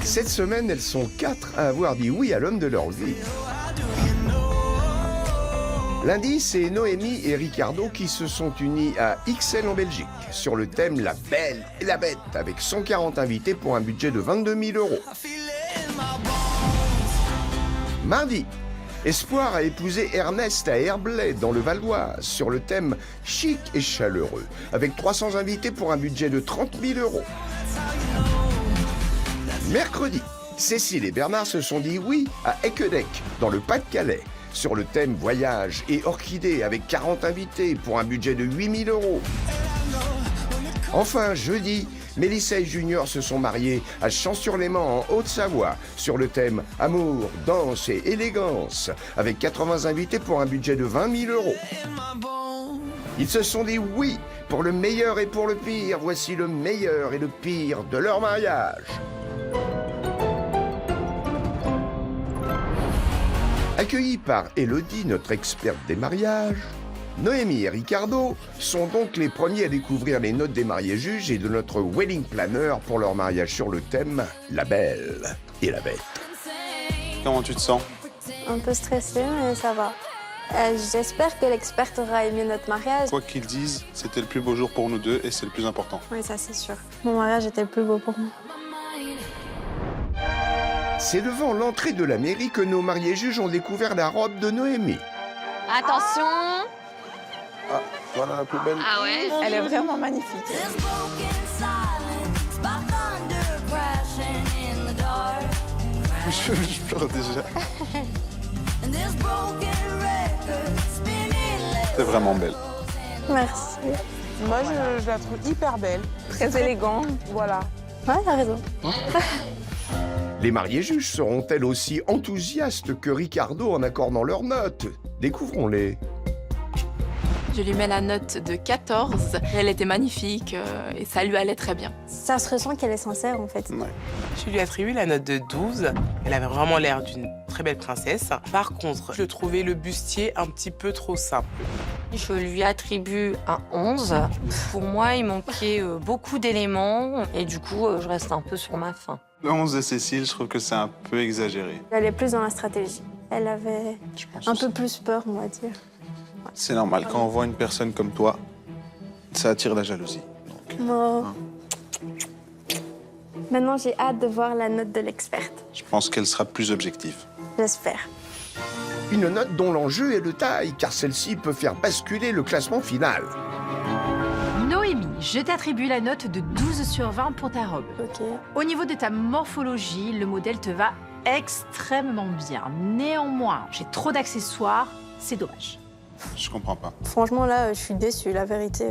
Cette semaine, elles sont 4 à avoir dit oui à l'homme de leur vie. Lundi, c'est Noémie et Ricardo qui se sont unis à XL en Belgique sur le thème La Belle et la Bête avec 140 invités pour un budget de 22 000 €. Mardi, Espoir a épousé Ernest à Herblay dans le Val-d'Oise sur le thème Chic et chaleureux avec 300 invités pour un budget de 30 000 €. Mercredi, Cécile et Bernard se sont dit oui à Ecquedec dans le Pas-de-Calais sur le thème voyage et orchidées avec 40 invités pour un budget de 8 000 €. Enfin, jeudi, Mélissa et Junior se sont mariés à Champs-sur-Léman en Haute-Savoie sur le thème amour, danse et élégance avec 80 invités pour un budget de 20 000 €. Ils se sont dit oui pour le meilleur et pour le pire. Voici le meilleur et le pire de leur mariage. Accueillis par Élodie, notre experte des mariages, Noémie et Ricardo sont donc les premiers à découvrir les notes des mariés juges et de notre wedding planner pour leur mariage sur le thème La Belle et la Bête. Comment tu te sens? Un peu stressée, mais ça va. J'espère que l'experte aura aimé notre mariage. Quoi qu'ils disent, c'était le plus beau jour pour nous deux et c'est le plus important. Oui, ça c'est sûr. Mon mariage était le plus beau pour moi. C'est devant l'entrée de la mairie que nos mariés juges ont découvert la robe de Noémie. Attention. Ah, voilà la plus belle. Ah ouais. Elle est vraiment magnifique. Je pleure déjà. C'est vraiment belle. Merci. Moi, je la trouve hyper belle. Très élégante. Voilà. Ouais, t'as raison. Les mariés juges seront elles aussi enthousiastes que Ricardo en accordant leurs notes. Découvrons-les. Je lui mets la note de 14. Elle était magnifique et ça lui allait très bien. Ça se ressent qu'elle est sincère en fait. Ouais. Je lui attribue la note de 12. Elle avait vraiment l'air d'une très belle princesse. Par contre, je trouvais le bustier un petit peu trop simple. Je lui attribue un 11. Pour moi, il manquait beaucoup d'éléments et du coup, je reste un peu sur ma faim. Le 11 de Cécile, je trouve que c'est un peu exagéré. Elle est plus dans la stratégie. Elle avait Je pense un aussi. peu plus peur, on va dire. C'est normal, quand on voit une personne comme toi, ça attire la jalousie. Oh. Maintenant, j'ai hâte de voir la note de l'experte. Je pense qu'elle sera plus objective. J'espère. Une note dont l'enjeu est de taille, car celle-ci peut faire basculer le classement final. Noémie, je t'attribue la note de 12 sur 20 pour ta robe. Ok. Au niveau de ta morphologie, le modèle te va extrêmement bien. Néanmoins, j'ai trop d'accessoires, c'est dommage. Je comprends pas. Franchement, là, je suis déçue, la vérité.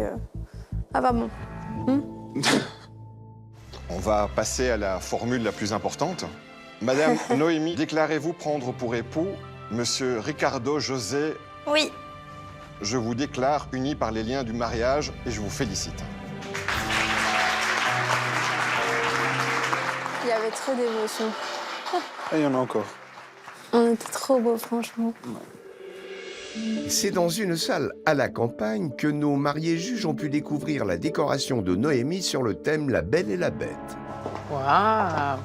Ah, va bon. On va passer à la formule la plus importante. Madame Noémie, déclarez-vous prendre pour époux Monsieur Ricardo José. Oui. Je vous déclare unis par les liens du mariage et je vous félicite. Il y avait trop d'émotions. Ah, il y en a encore. On était trop beaux, franchement. C'est dans une salle à la campagne que nos mariés juges ont pu découvrir la décoration de Noémie sur le thème La Belle et la Bête. Waouh. Ah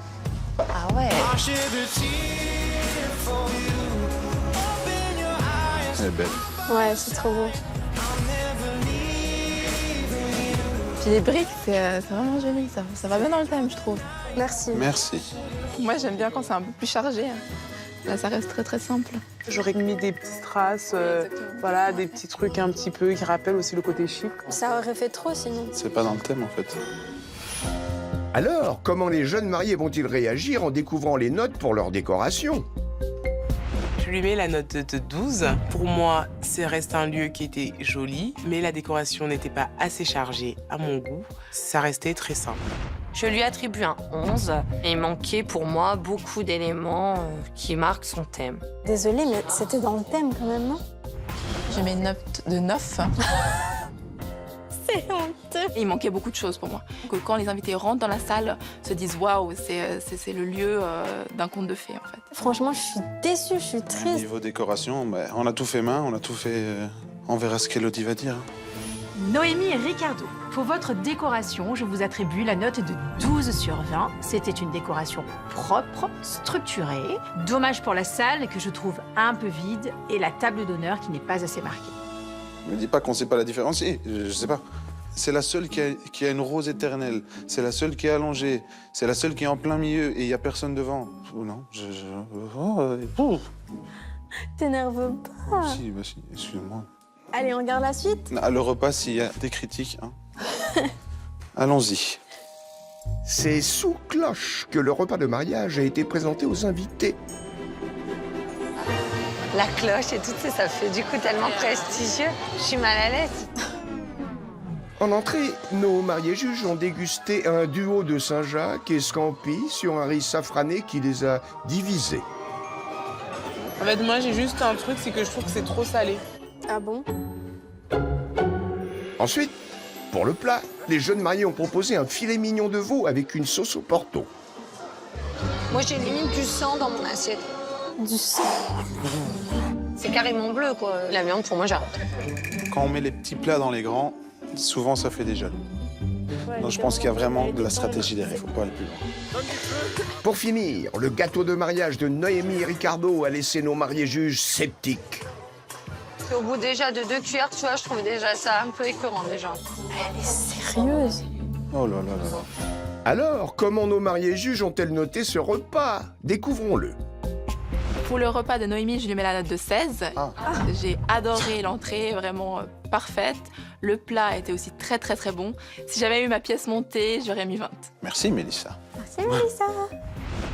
ouais. Elle est belle. Ouais, c'est trop beau. Puis les briques, c'est vraiment joli, ça va bien dans le thème, je trouve. Merci. Merci. Moi, j'aime bien quand c'est un peu plus chargé. Là, ça reste très très simple. J'aurais mis des petites strass, voilà, des petits trucs un petit peu qui rappellent aussi le côté chic. Ça aurait fait trop sinon. C'est pas dans le thème, en fait. Alors, comment les jeunes mariés vont-ils réagir en découvrant les notes pour leur décoration? Je lui mets la note de 12. Pour moi, c'est reste un lieu qui était joli, mais la décoration n'était pas assez chargée à mon goût. Ça restait très simple. Je lui attribue un 11 et il manquait pour moi beaucoup d'éléments qui marquent son thème. Désolée, mais c'était dans le thème quand même, non? J'ai mis une note de 9. C'est honteux. Et il manquait beaucoup de choses pour moi. Que quand les invités rentrent dans la salle, se disent waouh, c'est le lieu d'un conte de fées en fait. Franchement, je suis déçue, je suis triste. Niveau décoration, on a tout fait main, on a tout fait... on verra ce qu'Élodie va dire. Noémie et Ricardo, pour votre décoration, je vous attribue la note de 12 sur 20. C'était une décoration propre, structurée. Dommage pour la salle que je trouve un peu vide et la table d'honneur qui n'est pas assez marquée. Ne me dis pas qu'on ne sait pas la différencier. Je sais pas. C'est la seule qui a une rose éternelle. C'est la seule qui est allongée. C'est la seule qui est en plein milieu et il n'y a personne devant. Oh non, T'énerve pas. Si, bah si, excuse-moi. Allez, on regarde la suite. Le repas, s'il y a des critiques, hein. Allons-y. C'est sous cloche que le repas de mariage a été présenté aux invités. La cloche et tout ça, ça fait du coup tellement prestigieux. Je suis mal à l'aise. En entrée, nos mariés juges ont dégusté un duo de Saint-Jacques et Scampi sur un riz safrané qui les a divisés. En fait, moi, j'ai juste un truc, c'est que je trouve que c'est trop salé. Ah bon? Ensuite, pour le plat, les jeunes mariés ont proposé un filet mignon de veau avec une sauce au porto. Moi, j'ai limite du sang dans mon assiette. Du sang. C'est carrément bleu, quoi. La viande, pour moi, j'arrête. Quand on met les petits plats dans les grands, souvent ça fait des jeunes. Donc je pense qu'il y a vraiment de la stratégie derrière, il ne faut pas aller plus loin. Pour finir, le gâteau de mariage de Noémie et Ricardo a laissé nos mariés juges sceptiques. Au bout déjà de 2 cuillères, tu vois, je trouve déjà ça un peu écœurant, déjà. Elle est sérieuse. Oh là là là là. Alors, comment nos mariés juges ont-elles noté ce repas? Découvrons-le. Pour le repas de Noémie, je lui mets la note de 16. Ah. J'ai adoré l'entrée, vraiment parfaite. Le plat était aussi très très très bon. Si j'avais eu ma pièce montée, j'aurais mis 20. Merci Mélissa. Merci, Mélissa.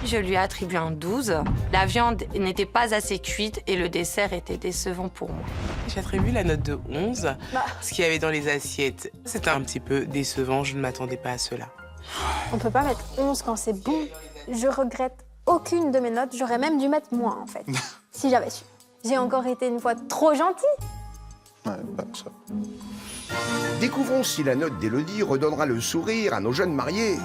Je lui ai attribué un 12. La viande n'était pas assez cuite et le dessert était décevant pour moi. J'attribue la note de 11. Ce qu'il y avait dans les assiettes, c'était un petit peu décevant. Je ne m'attendais pas à cela. On peut pas mettre 11 quand c'est bon. Je regrette aucune de mes notes. J'aurais même dû mettre moins, en fait, si j'avais su. J'ai encore été une fois trop gentille. Ouais, bah, ça. Découvrons si la note d'Élodie redonnera le sourire à nos jeunes mariés.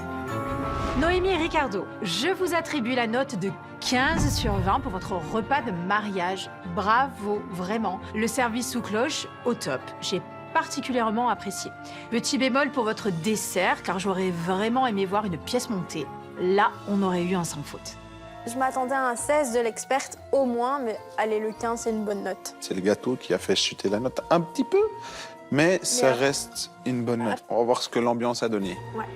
Noémie et Ricardo, je vous attribue la note de 15 sur 20 pour votre repas de mariage. Bravo, vraiment. Le service sous cloche, au top. J'ai particulièrement apprécié. Petit bémol pour votre dessert, car j'aurais vraiment aimé voir une pièce montée. Là, on aurait eu un sans faute. Je m'attendais à un 16 de l'experte au moins, mais allez, le 15, c'est une bonne note. C'est le gâteau qui a fait chuter la note un petit peu, mais ça reste une bonne note. On va voir ce que l'ambiance a donné. Ouais.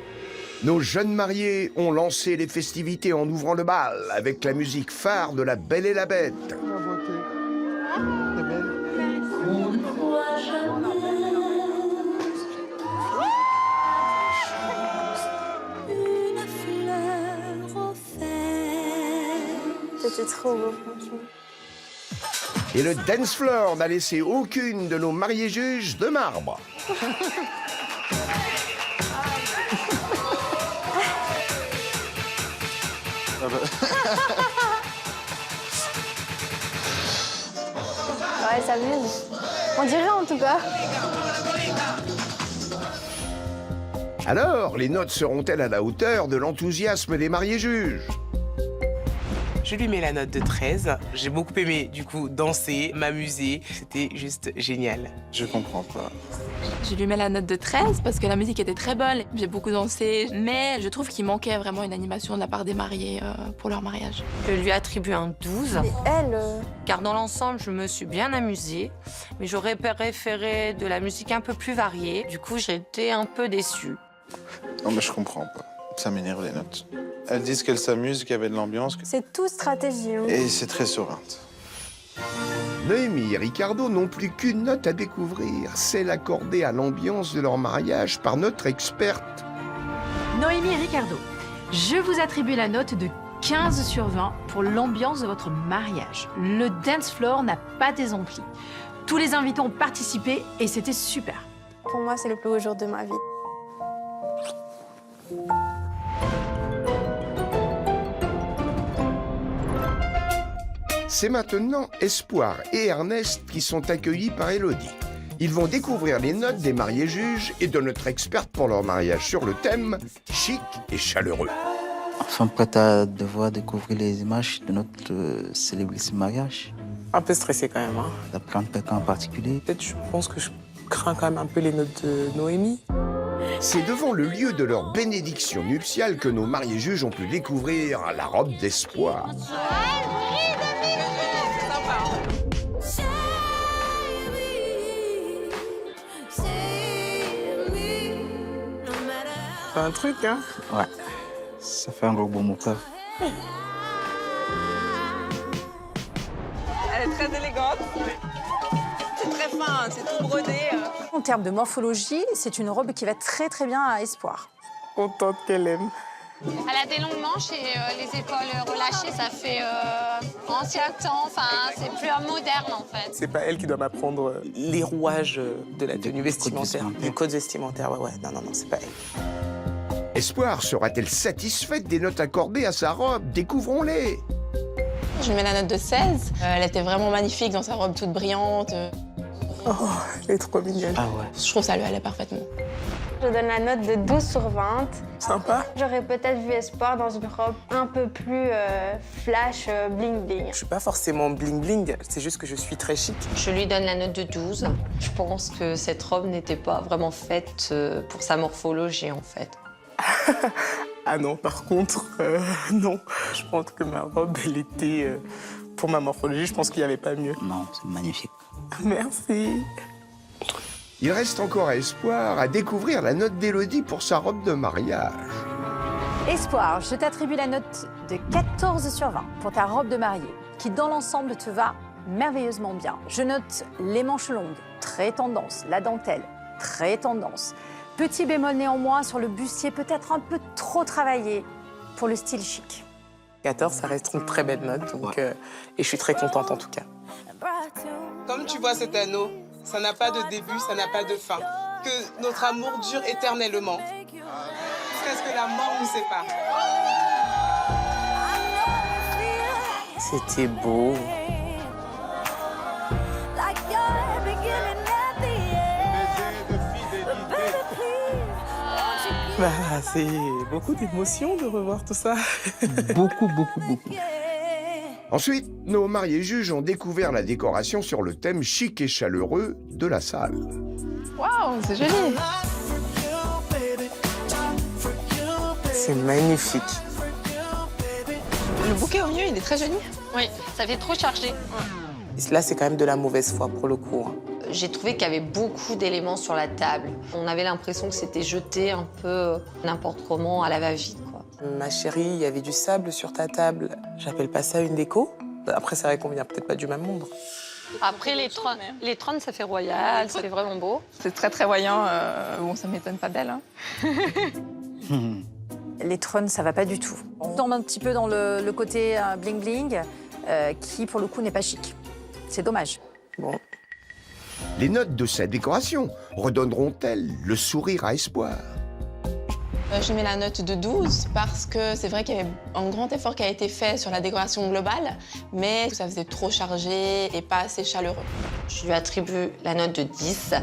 Nos jeunes mariés ont lancé les festivités en ouvrant le bal avec la musique phare de La Belle et la Bête. C'était trop beau, franchement. Et le dance floor n'a laissé aucune de nos mariés juges de marbre. Ouais, ça s'amuse. On dirait en tout cas. Alors, les notes seront-elles à la hauteur de l'enthousiasme des mariés juges? Je lui mets la note de 13. J'ai beaucoup aimé, du coup, danser, m'amuser. C'était juste génial. Je comprends pas. Je lui mets la note de 13 parce que la musique était très bonne. J'ai beaucoup dansé, mais je trouve qu'il manquait vraiment une animation de la part des mariés pour leur mariage. Je lui attribue un 12. Et elle, Car dans l'ensemble, je me suis bien amusée, mais j'aurais préféré de la musique un peu plus variée. Du coup, j'ai été un peu déçue. Non, mais je comprends pas. Ça m'énerve les notes. Elles disent qu'elles s'amusent, qu'il y avait de l'ambiance, c'est tout stratégie. Hein. et c'est très serein. Noémie et Ricardo n'ont plus qu'une note à découvrir, celle accordée à l'ambiance de leur mariage par notre experte. Noémie et Ricardo, je vous attribue la note de 15 sur 20 pour l'ambiance de votre mariage. Le dance floor n'a pas désempli. Tous les invités ont participé et c'était super. Pour moi, c'est le plus beau jour de ma vie. C'est maintenant Espoir et Ernest qui sont accueillis par Élodie. Ils vont découvrir les notes des mariés juges et de notre experte pour leur mariage sur le thème chic et chaleureux. Nous sommes prêts à devoir découvrir les images de notre célébrissime mariage. Un peu stressé quand même. Hein. D'après quelqu'un en particulier. Peut-être je pense que je crains quand même un peu les notes de Noémie. C'est devant le lieu de leur bénédiction nuptiale que nos mariés juges ont pu découvrir la robe d'espoir. C'est un truc, hein? Ouais, ça fait un gros beau mot. Elle est très élégante. C'est très fin, c'est tout brodé. En termes de morphologie, c'est une robe qui va très très bien à Espoir. Contente qu'elle aime. Elle a des longues manches et les épaules relâchées, ça fait ancien temps, enfin c'est plus moderne en fait. C'est pas elle qui doit m'apprendre les rouages de la tenue vestimentaire, du code vestimentaire. Ouais, non, c'est pas elle. Espoir sera-t-elle satisfaite des notes accordées à sa robe? Découvrons-les. Je lui mets la note de 16. Elle était vraiment magnifique dans sa robe toute brillante. Oh, elle est trop mignonne. Ah ouais. Je trouve que ça lui allait parfaitement. Je donne la note de 12 sur 20. Sympa. J'aurais peut-être vu Espoir dans une robe un peu plus flash, bling-bling. Je suis pas forcément bling-bling, c'est juste que je suis très chic. Je lui donne la note de 12. Je pense que cette robe n'était pas vraiment faite pour sa morphologie, en fait. Ah non, par contre, non. Je pense que ma robe, elle était... pour ma morphologie, je pense qu'il n'y avait pas mieux. Non, c'est magnifique. Merci. Il reste encore à Espoir à découvrir la note d'Élodie pour sa robe de mariage. Espoir, je t'attribue la note de 14 sur 20 pour ta robe de mariée, qui dans l'ensemble te va merveilleusement bien. Je note les manches longues, très tendance, la dentelle, très tendance. Petit bémol néanmoins sur le bustier, peut-être un peu trop travaillé pour le style chic. 14, ça reste une très belle note, donc, et je suis très contente en tout cas. Comme tu vois cet anneau, ça n'a pas de début, ça n'a pas de fin. Que notre amour dure éternellement. Jusqu'à ce que la mort nous sépare. C'était beau. Bah, c'est beaucoup d'émotions de revoir tout ça. Beaucoup. Ensuite, nos mariés juges ont découvert la décoration sur le thème chic et chaleureux de la salle. Waouh, c'est joli. C'est magnifique. Le bouquet au milieu, il est très joli. Oui, ça fait trop chargé. Et là, c'est quand même de la mauvaise foi pour le coup. J'ai trouvé qu'il y avait beaucoup d'éléments sur la table. On avait l'impression que c'était jeté un peu n'importe comment à la va-vite, quoi. Ma chérie, il y avait du sable sur ta table. J'appelle pas ça une déco. Après, c'est vrai qu'on vient peut-être pas du même monde. Après, les trônes, ça fait royal, ça fait vraiment beau. C'est très très voyant. Bon, ça m'étonne pas d'elle. Hein. Les trônes, ça va pas du tout. On tombe un petit peu dans le côté bling-bling, qui pour le coup n'est pas chic. C'est dommage. Bon. Les notes de sa décoration redonneront-elles le sourire à Espoir? Je mets la note de 12 parce que c'est vrai qu'il y avait un grand effort qui a été fait sur la décoration globale, mais ça faisait trop chargé et pas assez chaleureux. Je lui attribue la note de 10.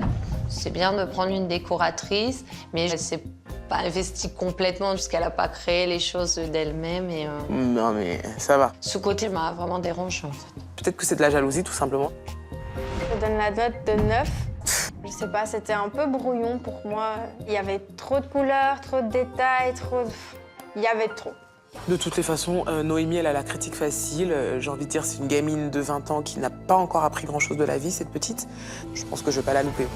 C'est bien de prendre une décoratrice, mais elle s'est pas investie complètement puisqu'elle n'a pas créé les choses d'elle-même. Et, Non, mais ça va. ce côté m'a vraiment dérangée, en fait. Peut-être que c'est de la jalousie, tout simplement. Je donne la note de 9. Je sais pas, c'était un peu brouillon pour moi. Il y avait trop de couleurs, trop de détails, il y avait trop. De toutes les façons, Noémie, elle a la critique facile. J'ai envie de dire, c'est une gamine de 20 ans qui n'a pas encore appris grand-chose de la vie, cette petite. Je pense que je vais pas la louper.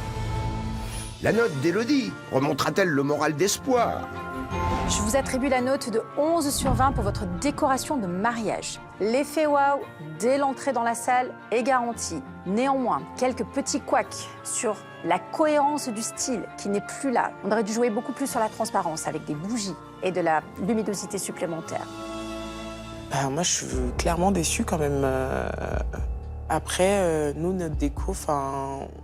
La note d'Élodie remontera-t-elle le moral d'Espoir? Je vous attribue la note de 11 sur 20 pour votre décoration de mariage. L'effet waouh dès l'entrée dans la salle est garanti. Néanmoins, quelques petits couacs sur la cohérence du style qui n'est plus là. On aurait dû jouer beaucoup plus sur la transparence avec des bougies et de la luminosité supplémentaire. Bah, moi, je suis clairement déçue quand même. Après, nous, notre déco,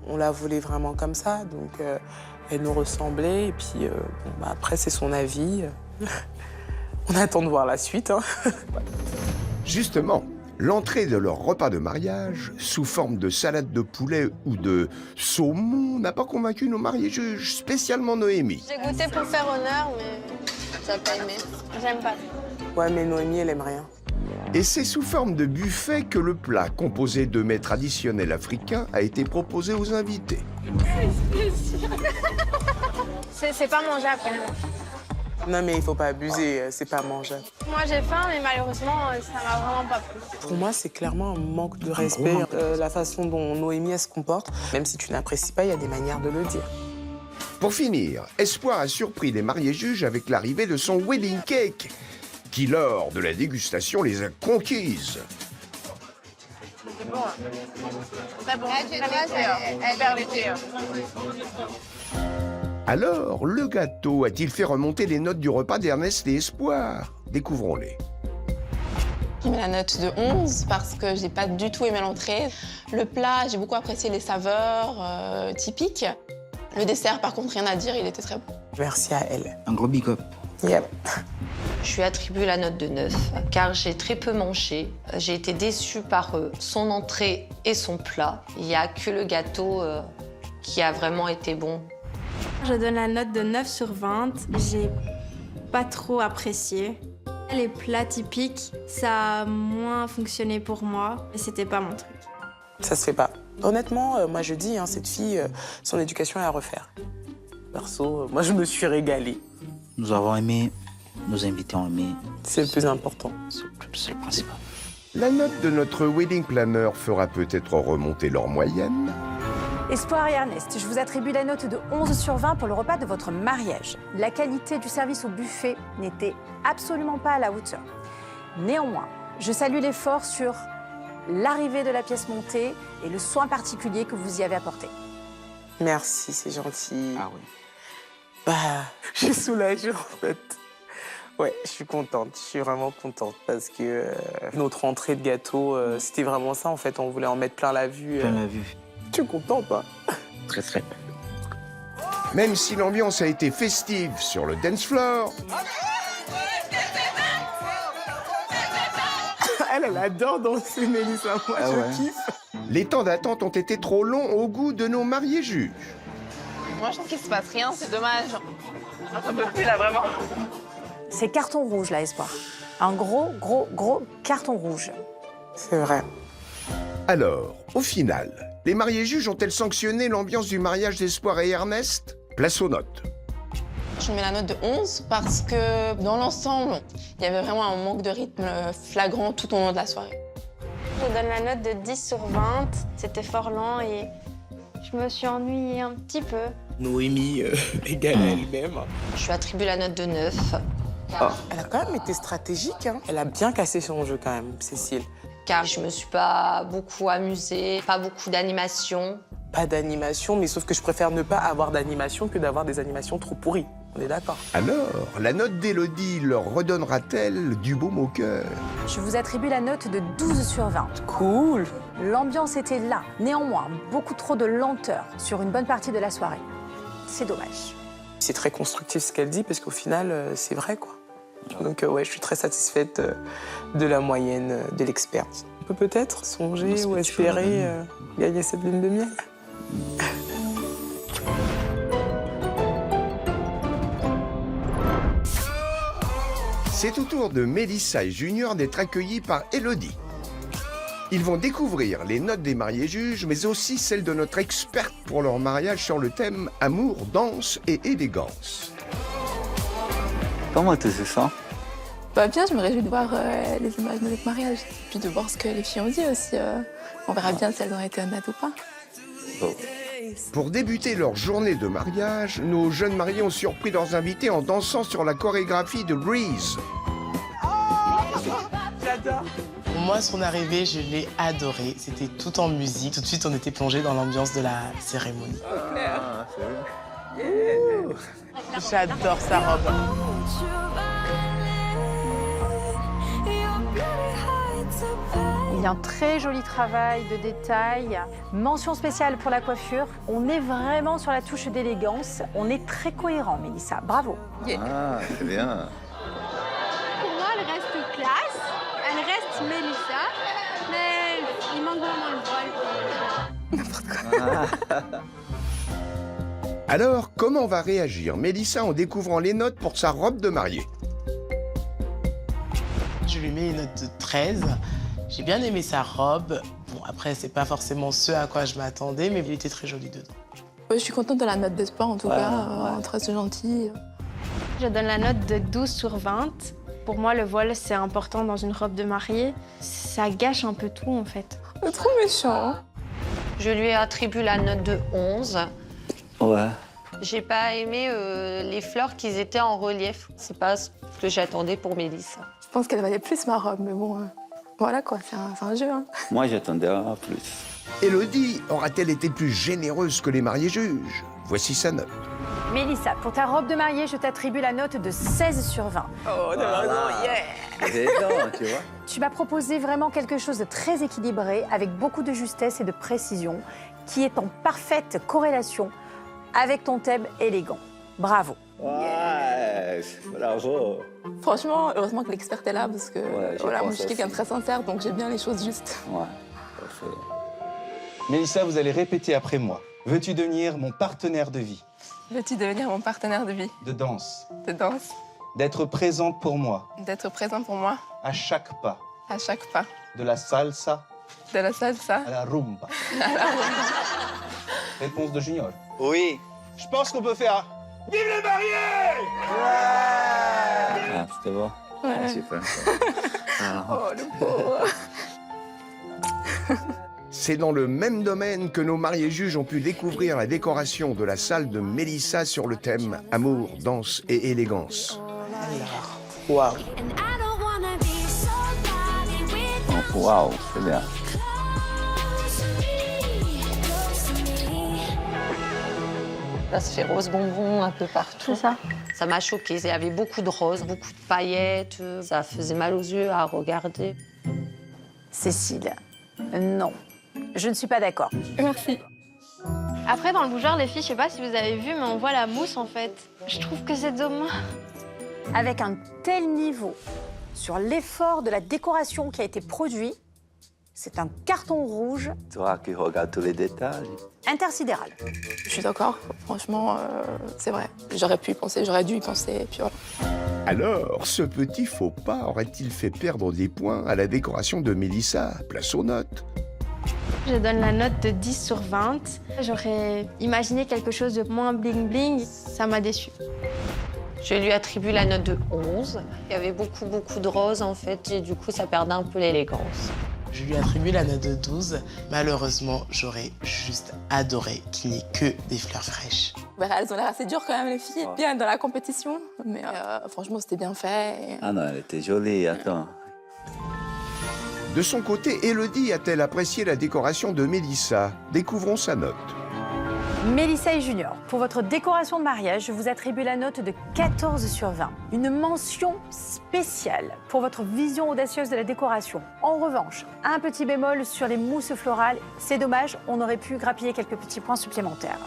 on l'a volée vraiment comme ça. Donc, elle nous ressemblait. Et puis, après, c'est son avis. On attend de voir la suite. Hein. Justement, l'entrée de leur repas de mariage, sous forme de salade de poulet ou de saumon, n'a pas convaincu nos mariés juges, spécialement Noémie. J'ai goûté pour faire honneur, mais j'ai pas aimé. J'aime pas. Ouais, mais Noémie, elle aime rien. Et c'est sous forme de buffet que le plat, composé de mets traditionnels africains, a été proposé aux invités. C'est pas mangeable pour moi. Non, mais il faut pas abuser, c'est pas mangeable. Moi, j'ai faim, mais malheureusement, ça m'a vraiment pas plu. Pour moi, c'est clairement un manque de respect. La façon dont Noémie elle se comporte, même si tu n'apprécies pas, il y a des manières de le dire. Pour finir, Espoir a surpris les mariés juges avec l'arrivée de son wedding cake, qui, lors de la dégustation, les a conquises. C'est bon. Très bon. Elle perd l'été. Alors, le gâteau a-t-il fait remonter les notes du repas d'Ernest et Espoir? Découvrons-les. J'ai mis la note de 11 parce que j'ai pas du tout aimé l'entrée. Le plat, j'ai beaucoup apprécié les saveurs typiques. Le dessert, par contre, rien à dire, il était très bon. Merci à elle. Un gros big up. Yep. Je lui attribue la note de 9, car j'ai très peu mangé. J'ai été déçue par son entrée et son plat. Il n'y a que le gâteau qui a vraiment été bon. Je donne la note de 9 sur 20. J'ai pas trop apprécié. Les plats typiques, ça a moins fonctionné pour moi, mais c'était pas mon truc. Ça se fait pas. Honnêtement, moi je dis, cette fille, son éducation est à refaire. Perso, moi je me suis régalée. Nous avons aimé, nos invités ont aimé. C'est le plus important. C'est le principal. La note de notre wedding planner fera peut-être remonter leur moyenne. Espoir et Ernest, je vous attribue la note de 11 sur 20 pour le repas de votre mariage. La qualité du service au buffet n'était absolument pas à la hauteur. Néanmoins, je salue l'effort sur l'arrivée de la pièce montée et le soin particulier que vous y avez apporté. Merci, c'est gentil. Ah oui. Bah, je suis soulagée en fait. Ouais, je suis contente, je suis vraiment contente parce que notre entrée de gâteau, c'était vraiment ça en fait, on voulait en mettre plein la vue. Plein la vue. Tu es content ou pas? Très très. Même si l'ambiance a été festive sur le dance floor, Elle adore danser, Mélissa, moi je kiffe. les temps d'attente ont été trop longs au goût de nos mariés juges. Moi, je trouve qu'il se passe rien, c'est dommage. On peut plus là, vraiment. C'est carton rouge là, Espoir. Un gros carton rouge. C'est vrai. Alors, au final, les mariés juges ont-elles sanctionné l'ambiance du mariage d'Espoir et Ernest? Place aux notes. Je mets la note de 11 parce que dans l'ensemble, il y avait vraiment un manque de rythme flagrant tout au long de la soirée. Je donne la note de 10 sur 20. C'était fort lent et je me suis ennuyée un petit peu. Noémie égale à elle-même. Je lui attribue la note de 9. Elle a quand même été stratégique. Elle a bien cassé son jeu quand même, Cécile. Car je me suis pas beaucoup amusée, pas beaucoup d'animation. Pas d'animation, mais sauf que je préfère ne pas avoir d'animation que d'avoir des animations trop pourries. On est d'accord. Alors, la note d'Élodie leur redonnera-t-elle du baume au cœur? Je vous attribue la note de 12 sur 20. Cool. L'ambiance était là. Néanmoins, beaucoup trop de lenteur sur une bonne partie de la soirée. C'est dommage. C'est très constructif ce qu'elle dit parce qu'au final, c'est vrai quoi. Donc ouais, je suis très satisfaite de la moyenne de l'experte. On peut peut-être songer ou espérer gagner cette lune de miel. C'est au tour de Mélissa et Junior d'être accueillis par Élodie. Ils vont découvrir les notes des mariés juges, mais aussi celles de notre experte pour leur mariage sur le thème amour, danse et élégance. Comment tu te sens? Bah bien, je me réjouis de voir les images de notre mariage. Puis de voir ce que les filles ont dit aussi. On verra bien si elles ont été honnêtes ou pas. Pour débuter leur journée de mariage, nos jeunes mariés ont surpris leurs invités en dansant sur la chorégraphie de Breeze. J'adore. Pour moi, son arrivée, je l'ai adorée. C'était tout en musique. Tout de suite, on était plongé dans l'ambiance de la cérémonie. J'adore sa robe. Il y a un très joli travail de détail. Mention spéciale pour la coiffure. On est vraiment sur la touche d'élégance. On est très cohérent, Mélissa. Bravo. Ah, c'est bien. Pour moi, elle reste classe, elle reste Mélissa, mais il manque vraiment le voile. Alors, comment va réagir Mélissa en découvrant les notes pour sa robe de mariée? Je lui mets une note de 13. J'ai bien aimé sa robe. Bon, après, c'est pas forcément ce à quoi je m'attendais, mais il était très joli dedans. Je suis contente de la note d'espoir, en tout cas. Très gentil. Je donne la note de 12 sur 20. Pour moi, le voile, c'est important dans une robe de mariée. Ça gâche un peu tout, en fait. C'est trop méchant. Je lui attribue la note de 11. Ouais. J'ai pas aimé les fleurs qui étaient en relief. C'est pas ce que j'attendais pour Mélissa. Je pense qu'elle valait plus ma robe, mais bon, voilà quoi, c'est un jeu. Hein. Moi, j'attendais à plus. Élodie aura-t-elle été plus généreuse que les mariés juges? Voici sa note. Mélissa, pour ta robe de mariée, je t'attribue la note de 16 sur 20. Oh, yeah. C'est énorme, tu vois. Tu m'as proposé vraiment quelque chose de très équilibré, avec beaucoup de justesse et de précision, qui est en parfaite corrélation avec ton thème élégant. Bravo. Ouais, bravo. Franchement, heureusement que l'experte est là, parce que voilà, moi je suis aussi. quelqu'un de très sincère, donc j'ai bien les choses justes. Ouais, parfait. Mélissa, vous allez répéter après moi. Veux-tu devenir mon partenaire de vie? Veux-tu devenir mon partenaire de vie? De danse. De danse? D'être présente pour moi. D'être présent pour moi? À chaque pas. À chaque pas? De la salsa. De la salsa? À la rumba. Réponse de Junior. Oui. Je pense qu'on peut faire... Vive les mariés! Ah, c'était bon. Ouais. Ah, super. Ah. Oh, le pauvre. C'est dans le même domaine que nos mariés juges ont pu découvrir la décoration de la salle de Mélissa sur le thème Amour, danse et élégance. Waouh. Oh, waouh, c'est bien. Ça se fait rose bonbon un peu partout. C'est ça. Ça m'a choquée. Il y avait beaucoup de roses, beaucoup de paillettes. Ça faisait mal aux yeux à regarder. Cécile, non, je ne suis pas d'accord. Merci. Après, dans le bougeoir, les filles, je sais pas si vous avez vu, mais on voit la mousse, en fait. Je trouve que c'est dommage. Avec un tel niveau sur l'effort de la décoration qui a été produit, c'est un carton rouge Toi qui regardes tous les détails. intersidéral. Je suis d'accord, franchement, c'est vrai. J'aurais pu y penser, j'aurais dû y penser, et puis voilà. Alors, ce petit faux pas aurait-il fait perdre des points à la décoration de Mélissa? Place aux notes. Je donne la note de 10 sur 20. J'aurais imaginé quelque chose de moins bling-bling. Ça m'a déçue. Je lui attribue la note de 11. Il y avait beaucoup de roses, en fait, et du coup, ça perdait un peu l'élégance. Je lui attribue la note de 12. Malheureusement, j'aurais juste adoré qu'il n'y ait que des fleurs fraîches. Elles ont l'air assez dures quand même, les filles, bien dans la compétition. Mais franchement, c'était bien fait. Et... Ah non, elle était jolie, attends. De son côté, Élodie a-t-elle apprécié la décoration de Mélissa? Découvrons sa note. Mélissa et Junior, pour votre décoration de mariage, je vous attribue la note de 14 sur 20. Une mention spéciale pour votre vision audacieuse de la décoration. En revanche, un petit bémol sur les mousses florales. C'est dommage, on aurait pu grappiller quelques petits points supplémentaires.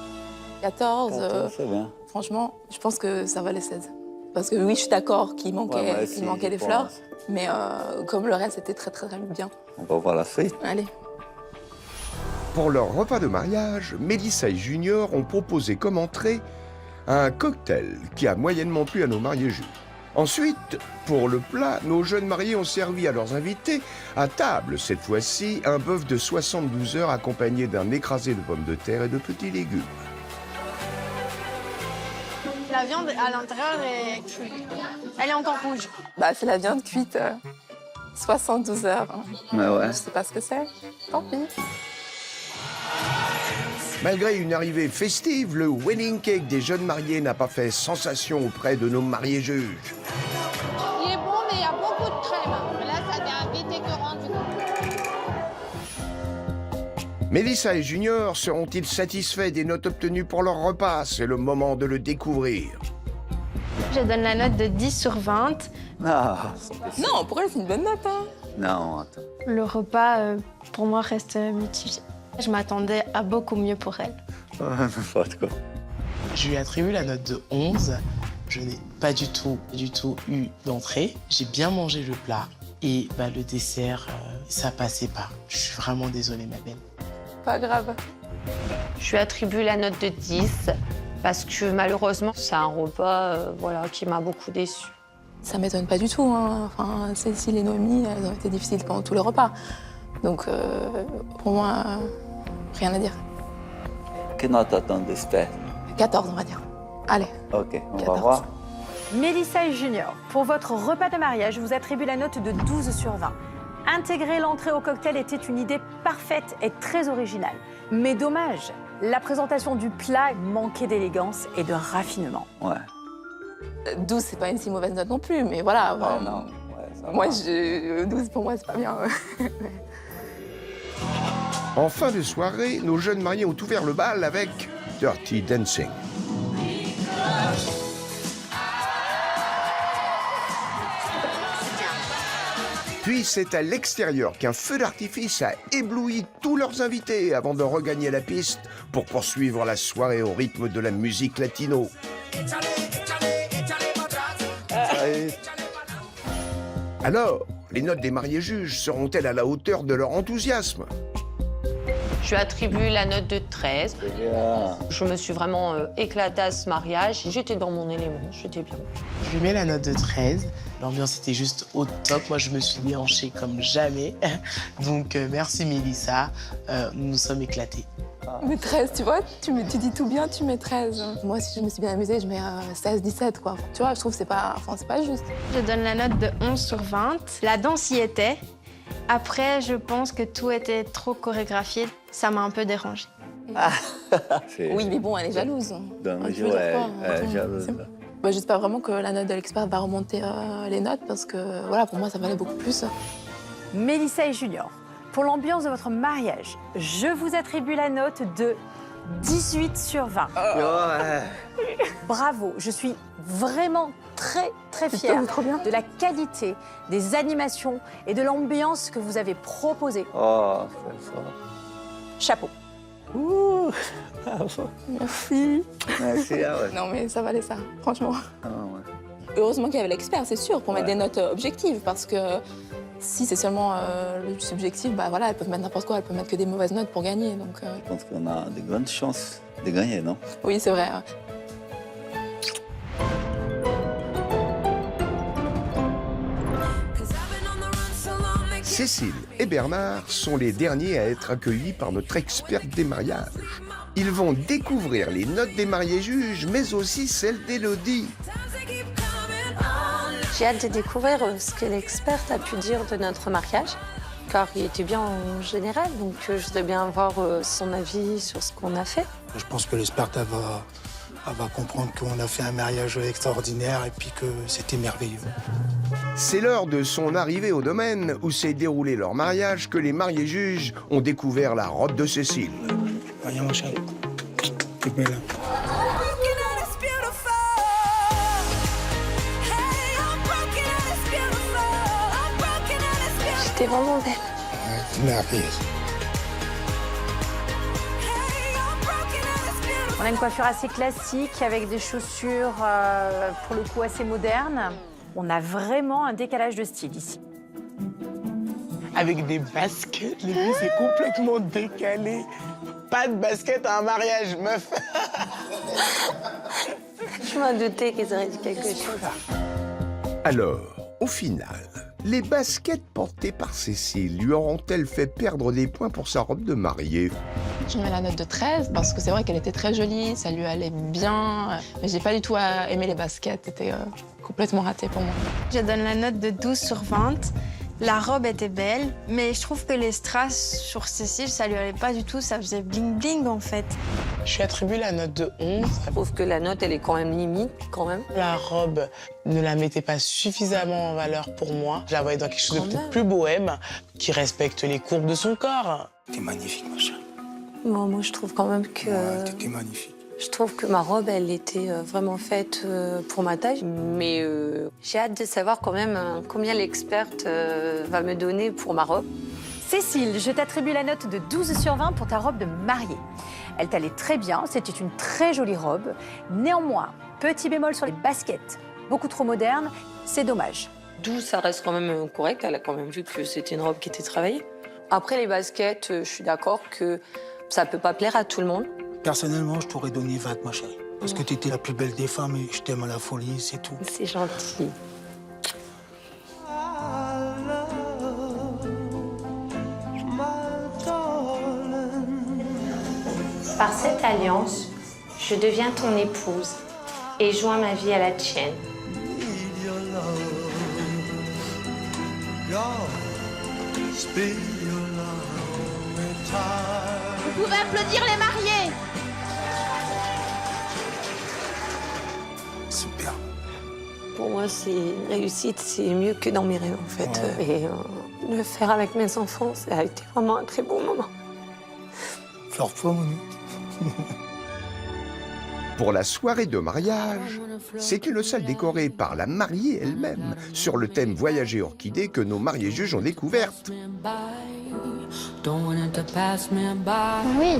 14, c'est bien. franchement, je pense que ça valait 16. Parce que oui, je suis d'accord qu'il manquait des fleurs, mais comme le reste, c'était très bien. On va voir la suite. Allez. Pour leur repas de mariage, Mélissa et Junior ont proposé comme entrée un cocktail qui a moyennement plu à nos mariés juges. Ensuite, pour le plat, nos jeunes mariés ont servi à leurs invités, à table cette fois-ci, un bœuf de 72 heures accompagné d'un écrasé de pommes de terre et de petits légumes. La viande à l'intérieur est crue. Elle est encore rouge. Bah, c'est la viande cuite 72 heures. Hein. Mais ouais. Je sais pas ce que c'est. Tant pis. Malgré une arrivée festive, le wedding cake des jeunes mariés n'a pas fait sensation auprès de nos mariés juges. Il est bon, mais il y a beaucoup de crème. Là, ça devient vite écœurant du coup. Mélissa et Junior seront-ils satisfaits des notes obtenues pour leur repas? C'est le moment de le découvrir. Je donne la note de 10 sur 20. Ah, Non, pour elle, c'est une bonne note. Hein. non, attends. Le repas, pour moi, reste mitigé. Je m'attendais à beaucoup mieux pour elle. N'importe quoi. Je lui attribue la note de 11. Je n'ai pas du tout eu d'entrée. J'ai bien mangé le plat. Et le dessert, ça passait pas. Je suis vraiment désolée, ma belle. Pas grave. Je lui attribue la note de 10 parce que malheureusement, c'est un repas qui m'a beaucoup déçue. Ça m'étonne pas du tout. Hein. Enfin, Cécile et Noémie, elles ont été difficiles pendant tous les repas. Donc, pour moi, rien à dire. Quelle note attend d'espère? 14, on va dire. Allez. Ok, on 14. va voir. Mélissa et Junior, pour votre repas de mariage, je vous attribue la note de 12 sur 20. Intégrer l'entrée au cocktail était une idée parfaite et très originale. Mais dommage, la présentation du plat manquait d'élégance et de raffinement. Ouais. 12, c'est pas une si mauvaise note non plus, mais voilà. Oh non. Ouais, ça Moi, va. 12, pour moi, c'est pas bien. En fin de soirée, nos jeunes mariés ont ouvert le bal avec Dirty Dancing. Puis c'est à l'extérieur qu'un feu d'artifice a ébloui tous leurs invités avant de regagner la piste pour poursuivre la soirée au rythme de la musique latino. Alors, les notes des mariés juges seront-elles à la hauteur de leur enthousiasme? Je lui attribue la note de 13. Bien. Je me suis vraiment éclatée à ce mariage. J'étais dans mon élément, j'étais bien. Je lui mets la note de 13. L'ambiance était juste au top. Moi, je me suis déhanchée comme jamais. Donc, merci Mélissa. Nous nous sommes éclatés. Mais 13, tu vois, tu dis tout bien, tu mets 13. Moi, si je me suis bien amusée, je mets 16, 17, quoi. Tu vois, je trouve que c'est pas juste. Je donne la note de 11 sur 20. La danse y était. Après, je pense que tout était trop chorégraphié. Ça m'a un peu dérangée. Oui, mais bon, elle est jalouse. Jalouse. Bah, j'espère vraiment que la note de l'expert va remonter les notes parce que, voilà, pour moi, ça valait beaucoup plus. Mélissa et Junior, pour l'ambiance de votre mariage, je vous attribue la note de 18 sur 20. Bravo, je suis vraiment très fière de la qualité des animations et de l'ambiance que vous avez proposée. Oh, c'est fort. Chapeau. Merci. Merci, ah ouais. Non, mais ça valait ça, franchement. Ah ouais. Heureusement qu'il y avait l'expert, c'est sûr, pour mettre des notes objectives, parce que si c'est seulement le subjectif, bah voilà, elles peuvent mettre n'importe quoi, elles peuvent mettre que des mauvaises notes pour gagner. Donc, Je pense qu'on a de grandes chances de gagner, non? oui, c'est vrai. Cécile et Bernard sont les derniers à être accueillis par notre experte des mariages. Ils vont découvrir les notes des mariés juges, mais aussi celles d'Élodie. J'ai hâte de découvrir ce que l'experte a pu dire de notre mariage, car il était bien en général, donc je voudrais bien avoir son avis sur ce qu'on a fait. Je pense que l'experte va comprendre qu'on a fait un mariage extraordinaire et puis que c'était merveilleux. C'est lors de son arrivée au domaine où s'est déroulé leur mariage que les mariés juges ont découvert la robe de Cécile. Viens, mon chéri. T'es belle. J'étais vraiment belle. T'es merveilleuse. On a une coiffure assez classique avec des chaussures pour le coup assez modernes. On a vraiment un décalage de style ici. Avec des baskets, les filles, c'est complètement décalé. Pas de basket à un mariage, meuf. Je m'en doutais qu'ils auraient dit quelque chose. Alors, au final, les baskets portées par Cécile lui auront-elles fait perdre des points pour sa robe de mariée? Je mets la note de 13 parce que c'est vrai qu'elle était très jolie, ça lui allait bien. Mais j'ai pas du tout aimé les baskets, c'était complètement raté pour moi. Je donne la note de 12 sur 20. La robe était belle, mais je trouve que les strass sur Cécile, ça lui allait pas du tout, ça faisait bling-bling en fait. Je lui attribue la note de 11. Je trouve que la note, elle est quand même limite, quand même. La robe ne la mettait pas suffisamment en valeur pour moi. Je la voyais dans quelque chose de Quand peut-être même. plus bohème, qui respecte les courbes de son corps. T'es magnifique, ma chérie. Moi, je trouve quand même que... Ouais, t'étais magnifique. Je trouve que ma robe, elle était vraiment faite pour ma taille. Mais j'ai hâte de savoir quand même combien l'experte va me donner pour ma robe. Cécile, je t'attribue la note de 12 sur 20 pour ta robe de mariée. Elle t'allait très bien, c'était une très jolie robe. Néanmoins, petit bémol sur les baskets, beaucoup trop modernes, c'est dommage. 12, ça reste quand même correct. Elle a quand même vu que c'était une robe qui était travaillée. Après, les baskets, je suis d'accord que ça peut pas plaire à tout le monde. Personnellement, je t'aurais donné 20, ma chérie. Parce que t'étais la plus belle des femmes et je t'aime à la folie, c'est tout. C'est gentil. Par cette alliance, je deviens ton épouse et joins ma vie à la tienne. Vous pouvez applaudir les mariés. Super. Pour moi, c'est une réussite, c'est mieux que dans mes rêves en fait. Ouais. Et le faire avec mes enfants, ça a été vraiment un très beau moment. Pleure pas, Moni. Pour la soirée de mariage, c'est une salle décorée par la mariée elle-même sur le thème Voyager orchidée que nos mariés juges ont découverte. Oui.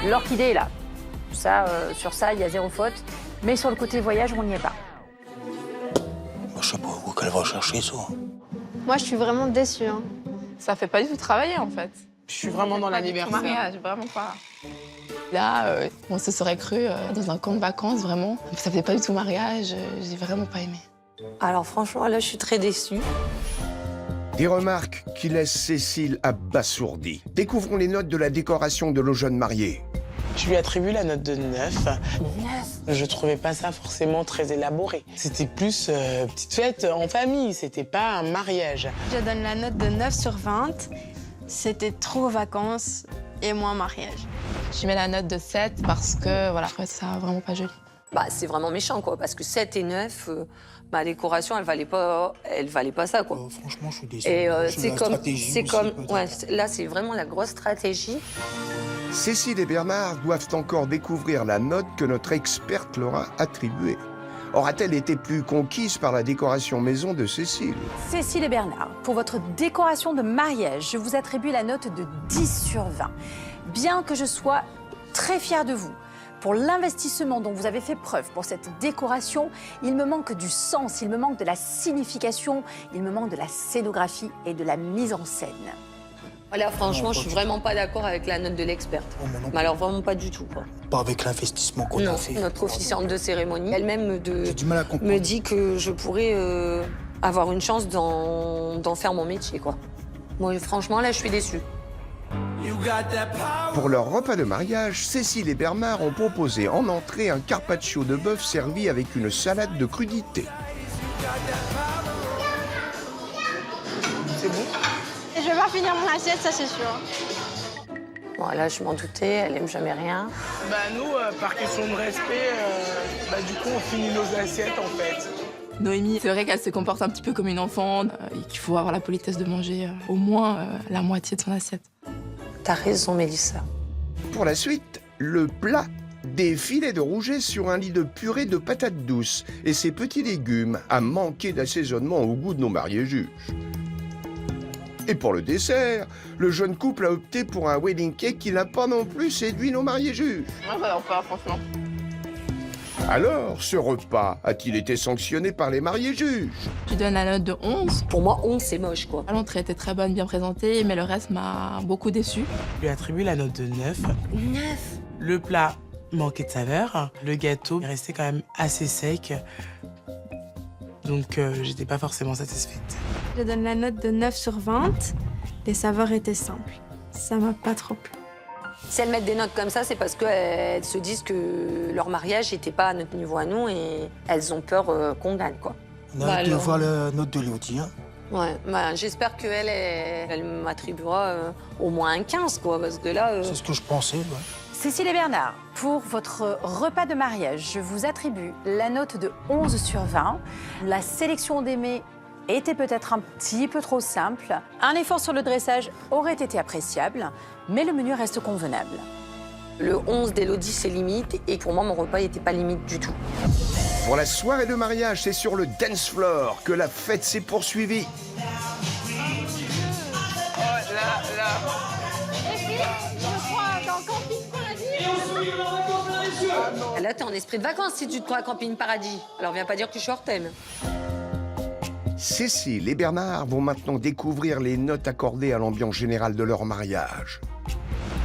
L'orchidée est là. Ça, sur ça, il y a zéro faute. Mais sur le côté voyage, on n'y est pas. Moi, je sais pas où qu'elle va chercher ça. Moi, je suis vraiment déçue. Hein. Ça fait pas du tout travailler, en fait. Je suis vraiment dans l'anniversaire. Mariage, vraiment pas. Là, on se serait cru dans un camp de vacances, vraiment. Ça fait pas du tout mariage, j'ai vraiment pas aimé. Alors franchement, là, je suis très déçue. Des remarques qui laissent Cécile abasourdie. Découvrons les notes de la décoration de nos jeunes mariés. Je lui attribue la note de 9. Je trouvais pas ça forcément très élaboré. C'était plus petite fête en famille, c'était pas un mariage. Je donne la note de 9 sur 20. C'était trop vacances et moins mariage. Je mets la note de 7 parce que, voilà, je trouvais ça vraiment pas joli. Bah, c'est vraiment méchant, quoi, parce que 7 et 9, la décoration, elle valait pas ça, quoi. Franchement, je suis déçu. Et C'est là, c'est vraiment la grosse stratégie. Cécile et Bernard doivent encore découvrir la note que notre experte leur a attribuée. Aura-t-elle été plus conquise par la décoration maison de Cécile? Cécile et Bernard, pour votre décoration de mariage, je vous attribue la note de 10 sur 20. Bien que je sois très fière de vous, pour l'investissement dont vous avez fait preuve pour cette décoration, il me manque du sens, il me manque de la signification, il me manque de la scénographie et de la mise en scène. Voilà, franchement, je suis vraiment pas d'accord avec la note de l'experte. Mais alors vraiment pas du tout, quoi. Pas avec l'investissement qu'on a fait. Notre officiante de cérémonie, elle-même me me dit que je pourrais avoir une chance d'en faire mon métier, quoi. Moi, franchement, là, je suis déçue. Pour leur repas de mariage, Cécile et Bernard ont proposé en entrée un carpaccio de bœuf servi avec une salade de crudités. C'est bon? Et je vais pas finir mon assiette, ça c'est sûr. Bon, là, je m'en doutais, elle aime jamais rien. Bah nous, par question de respect, du coup, on finit nos assiettes, en fait. Noémie, c'est vrai qu'elle se comporte un petit peu comme une enfant et qu'il faut avoir la politesse de manger au moins la moitié de son assiette. T'as raison, Mélissa. Pour la suite, le plat, des filets de rouget sur un lit de purée de patates douces et ses petits légumes à manquer d'assaisonnement au goût de nos mariés juges. Et pour le dessert, le jeune couple a opté pour un wedding cake qui n'a pas non plus séduit nos mariés juges. Moi, j'adore pas, franchement. Alors, ce repas a-t-il été sanctionné par les mariés juges? Je donne la note de 11. Pour moi, 11, c'est moche, quoi. L'entrée était très bonne, bien présentée, mais le reste m'a beaucoup déçue. Je lui attribue la note de 9. 9? Le plat manquait de saveur. Le gâteau restait quand même assez sec. Donc, j'étais pas forcément satisfaite. Je donne la note de 9 sur 20. Les saveurs étaient simples. Ça m'a pas trop plu. Si elles mettent des notes comme ça, c'est parce qu'elles se disent que leur mariage n'était pas à notre niveau à nous et elles ont peur qu'on gagne, quoi. On a hâte de voir la note de Léodie. Hein. Ouais, j'espère qu'elle elle m'attribuera au moins un 15, quoi, parce que là... C'est ce que je pensais, ouais. Cécile et Bernard, pour votre repas de mariage, je vous attribue la note de 11 sur 20. La sélection des mets était peut-être un petit peu trop simple. Un effort sur le dressage aurait été appréciable, mais le menu reste convenable. Le 11 d'Élodie, c'est limite, et pour moi, mon repas n'était pas limite du tout. Pour la soirée de mariage, c'est sur le dance floor que la fête s'est poursuivie. Oh là. Je crois dans Camping Paradis. Là, t'es en esprit de vacances si tu te crois à Camping Paradis. Alors viens pas dire que je suis hors thème. Cécile et Bernard vont maintenant découvrir les notes accordées à l'ambiance générale de leur mariage.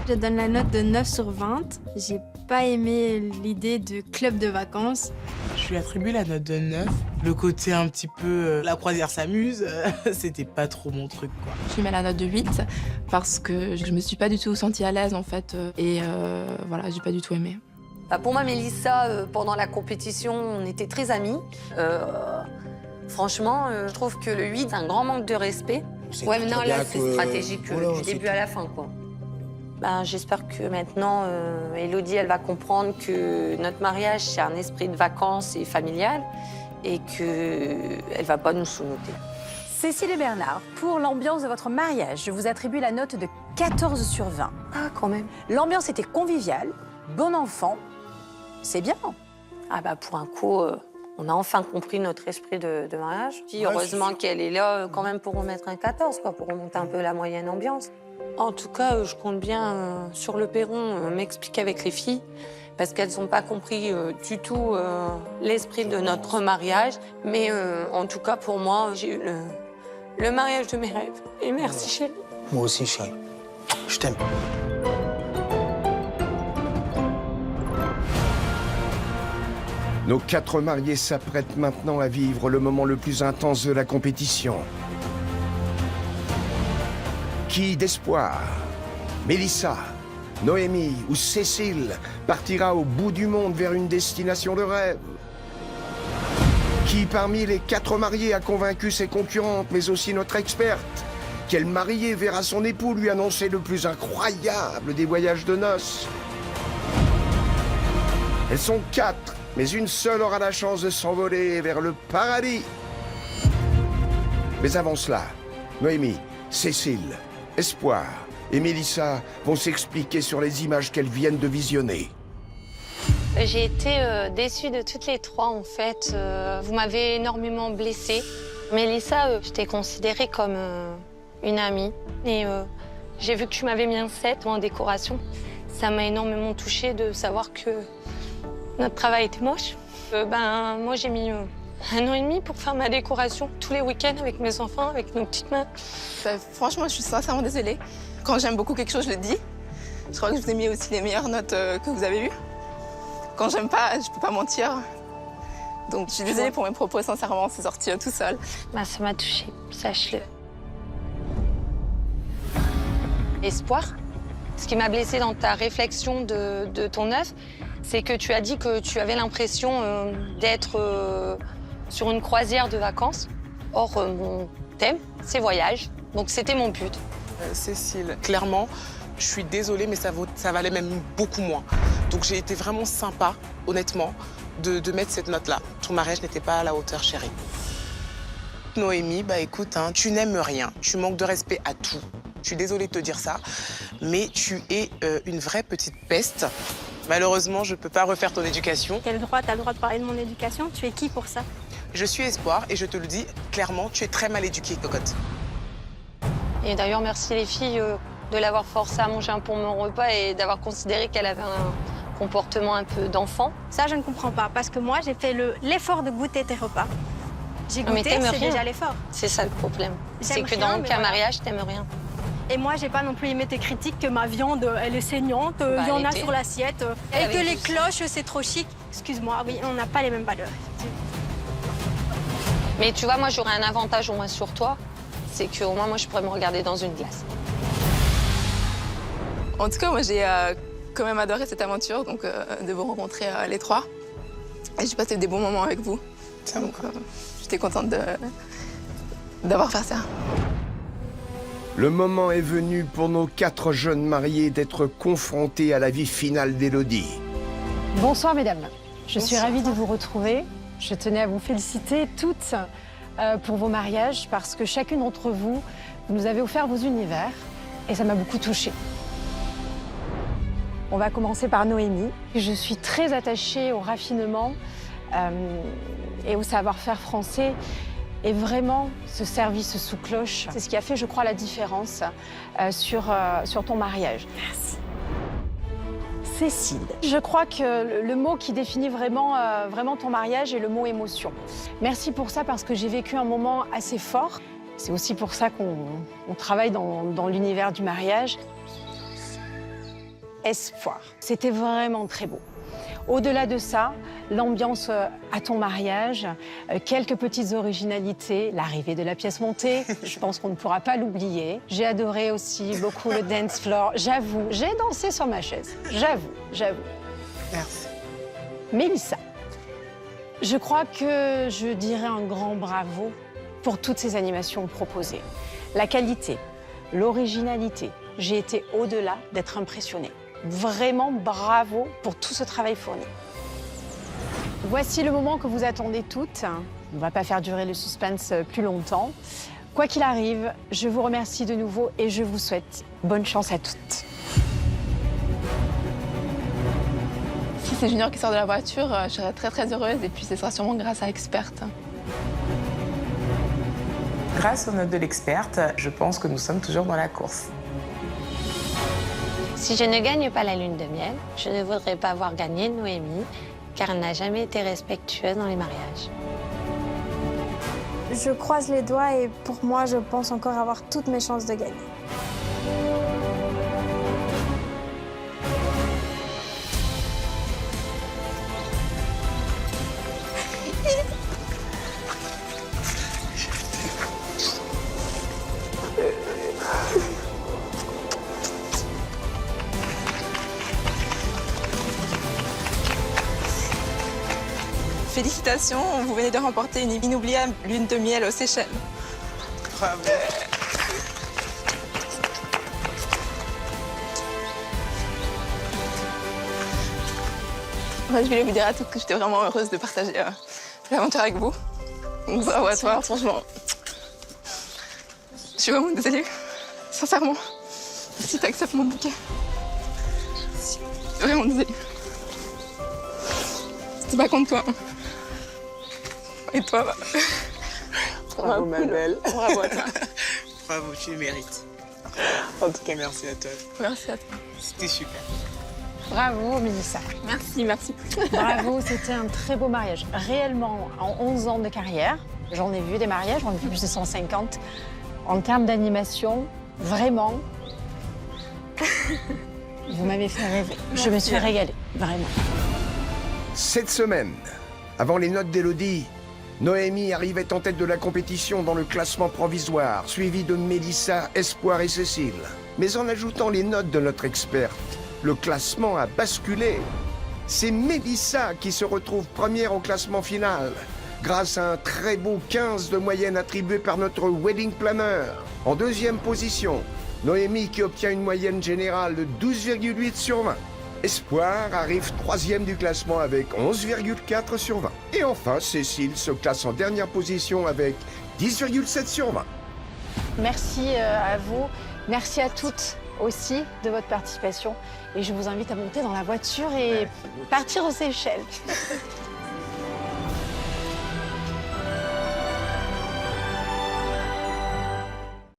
Je donne la note de 9 sur 20. J'ai pas aimé l'idée de club de vacances. Je lui attribue la note de 9. Le côté un petit peu la croisière s'amuse, c'était pas trop mon truc, quoi. Je lui mets la note de 8 parce que je me suis pas du tout sentie à l'aise en fait. Et voilà, j'ai pas du tout aimé. Pour moi, Mélissa, pendant la compétition, on était très amis. Franchement, je trouve que le 8, c'est un grand manque de respect. Ouais, mais non, là, c'est stratégique du début à la fin, quoi. Ben, j'espère que maintenant, Élodie, elle va comprendre que notre mariage, c'est un esprit de vacances et familial et qu'elle va pas nous sous-noter. Cécile et Bernard, pour l'ambiance de votre mariage, je vous attribue la note de 14 sur 20. Ah, quand même. L'ambiance était conviviale, bon enfant, c'est bien. Ah bah, pour un coup, on a enfin compris notre esprit de mariage. Puis heureusement qu'elle est là quand même pour remettre un 14, quoi, pour remonter un peu la moyenne ambiance. En tout cas, je compte bien sur le perron m'expliquer avec les filles parce qu'elles n'ont pas compris du tout l'esprit de notre mariage. Mais en tout cas, pour moi, j'ai eu le mariage de mes rêves. Et merci, chérie. Moi aussi, chérie. Je t'aime. Nos 4 mariés s'apprêtent maintenant à vivre le moment le plus intense de la compétition. Qui d'espoir, Mélissa, Noémie ou Cécile partira au bout du monde vers une destination de rêve? Qui parmi les 4 mariés a convaincu ses concurrentes, mais aussi notre experte? Quel marié verra son époux lui annoncer le plus incroyable des voyages de noces? Elles sont 4, mais une seule aura la chance de s'envoler vers le paradis. Mais avant cela, Noémie, Cécile, Espoir et Mélissa vont s'expliquer sur les images qu'elles viennent de visionner. J'ai été déçue de toutes les 3, en fait. Vous m'avez énormément blessée. Mélissa, je t'ai considérée comme une amie. Et j'ai vu que tu m'avais mis un 7 en décoration. Ça m'a énormément touchée de savoir que notre travail était moche. Moi, j'ai mis 1 an et demi pour faire ma décoration tous les week-ends avec mes enfants, avec nos petites mains. Franchement, je suis sincèrement désolée. Quand j'aime beaucoup quelque chose, je le dis. Je crois que je vous ai mis aussi les meilleures notes que vous avez eues. Quand j'aime pas, je peux pas mentir. Donc je suis désolée pour mes propos, sincèrement, c'est sorti tout seul. Ça m'a touchée, sache-le. Espoir, ce qui m'a blessée dans ta réflexion de ton œuvre, c'est que tu as dit que tu avais l'impression d'être sur une croisière de vacances. Or, mon thème, c'est voyage. Donc c'était mon but. Cécile, clairement, je suis désolée, mais ça valait même beaucoup moins. Donc j'ai été vraiment sympa, honnêtement, de mettre cette note-là. Ton mariage n'était pas à la hauteur, chérie. Noémie, écoute, tu n'aimes rien, tu manques de respect à tout. Je suis désolée de te dire ça, mais tu es une vraie petite peste. Malheureusement, je ne peux pas refaire ton éducation. T'as le droit de parler de mon éducation. Tu es qui pour ça? Je suis Espoir et je te le dis clairement, tu es très mal éduquée, cocotte. Et d'ailleurs, merci les filles de l'avoir forcée à manger un pour mon repas et d'avoir considéré qu'elle avait un comportement un peu d'enfant. Ça, je ne comprends pas, parce que moi, j'ai fait l'effort de goûter tes repas. J'ai goûté, c'est déjà l'effort. C'est ça le problème. C'est que dans aucun mariage, t'aimes rien. Et moi, j'ai pas non plus aimé tes critiques que ma viande, elle est saignante, il y en a sur l'assiette, et que les cloches, c'est trop chic. Excuse-moi, oui, on n'a pas les mêmes valeurs. Mais tu vois, moi, j'aurais un avantage au moins sur toi, c'est qu'au moins, moi, je pourrais me regarder dans une glace. En tout cas, moi, j'ai quand même adoré cette aventure, donc de vous rencontrer les 3. Et j'ai passé des bons moments avec vous. Donc, j'étais contente d'avoir fait ça. Le moment est venu pour nos 4 jeunes mariés d'être confrontés à la vie finale d'Élodie. Bonsoir mesdames, je suis ravie de vous retrouver. Je tenais à vous féliciter toutes pour vos mariages parce que chacune d'entre vous, vous nous avez offert vos univers et ça m'a beaucoup touchée. On va commencer par Noémie. Je suis très attachée au raffinement et au savoir-faire français. Et vraiment, ce service sous cloche, c'est ce qui a fait, je crois, la différence sur ton mariage. Merci. Cécile, je crois que le mot qui définit vraiment ton mariage est le mot émotion. Merci pour ça parce que j'ai vécu un moment assez fort. C'est aussi pour ça qu'on travaille dans l'univers du mariage. Espoir. C'était vraiment très beau. Au-delà de ça, l'ambiance à ton mariage, quelques petites originalités, l'arrivée de la pièce montée, je pense qu'on ne pourra pas l'oublier. J'ai adoré aussi beaucoup le dance floor. J'avoue, j'ai dansé sur ma chaise. J'avoue. Merci. Mélissa, je crois que je dirais un grand bravo pour toutes ces animations proposées. La qualité, l'originalité, j'ai été au-delà d'être impressionnée. Vraiment bravo pour tout ce travail fourni. Voici le moment que vous attendez toutes. On ne va pas faire durer le suspense plus longtemps. Quoi qu'il arrive, je vous remercie de nouveau et je vous souhaite bonne chance à toutes. Si c'est Junior qui sort de la voiture, je serai très heureuse et puis ce sera sûrement grâce à Experte. Grâce aux notes de l'experte, je pense que nous sommes toujours dans la course. Si je ne gagne pas la lune de miel, je ne voudrais pas voir gagner Noémie, car elle n'a jamais été respectueuse dans les mariages. Je croise les doigts et pour moi, je pense encore avoir toutes mes chances de gagner. Félicitations, vous venez de remporter une inoubliable lune de miel aux Seychelles. Bravo. Je voulais vous dire à toutes que j'étais vraiment heureuse de partager l'aventure avec vous. Donc bravo à toi, franchement. Je suis vraiment désolée, sincèrement. Si tu acceptes mon bouquet. Je suis vraiment désolée. C'était pas contre toi. Et toi, Bravo, ma belle. Bravo à toi. Bravo, tu le mérites. En tout cas, merci à toi. Merci à toi. C'était super. Bravo, Mélissa. Merci. Bravo, c'était un très beau mariage. Réellement, en 11 ans de carrière, j'en ai vu des mariages, j'en ai vu plus de 150. En termes d'animation, vraiment, vous m'avez fait rêver. Je me suis régalée, vraiment. Cette semaine, avant les notes d'Élodie, Noémie arrivait en tête de la compétition dans le classement provisoire, suivi de Mélissa, Espoir et Cécile. Mais en ajoutant les notes de notre experte, le classement a basculé. C'est Mélissa qui se retrouve première au classement final, grâce à un très beau 15 de moyenne attribué par notre wedding planner. En deuxième position, Noémie qui obtient une moyenne générale de 12,8 sur 20. Espoir arrive troisième du classement avec 11,4 sur 20. Et enfin, Cécile se classe en dernière position avec 10,7 sur 20. Merci à vous, merci à toutes aussi de votre participation. Et je vous invite à monter dans la voiture et partir aux Seychelles.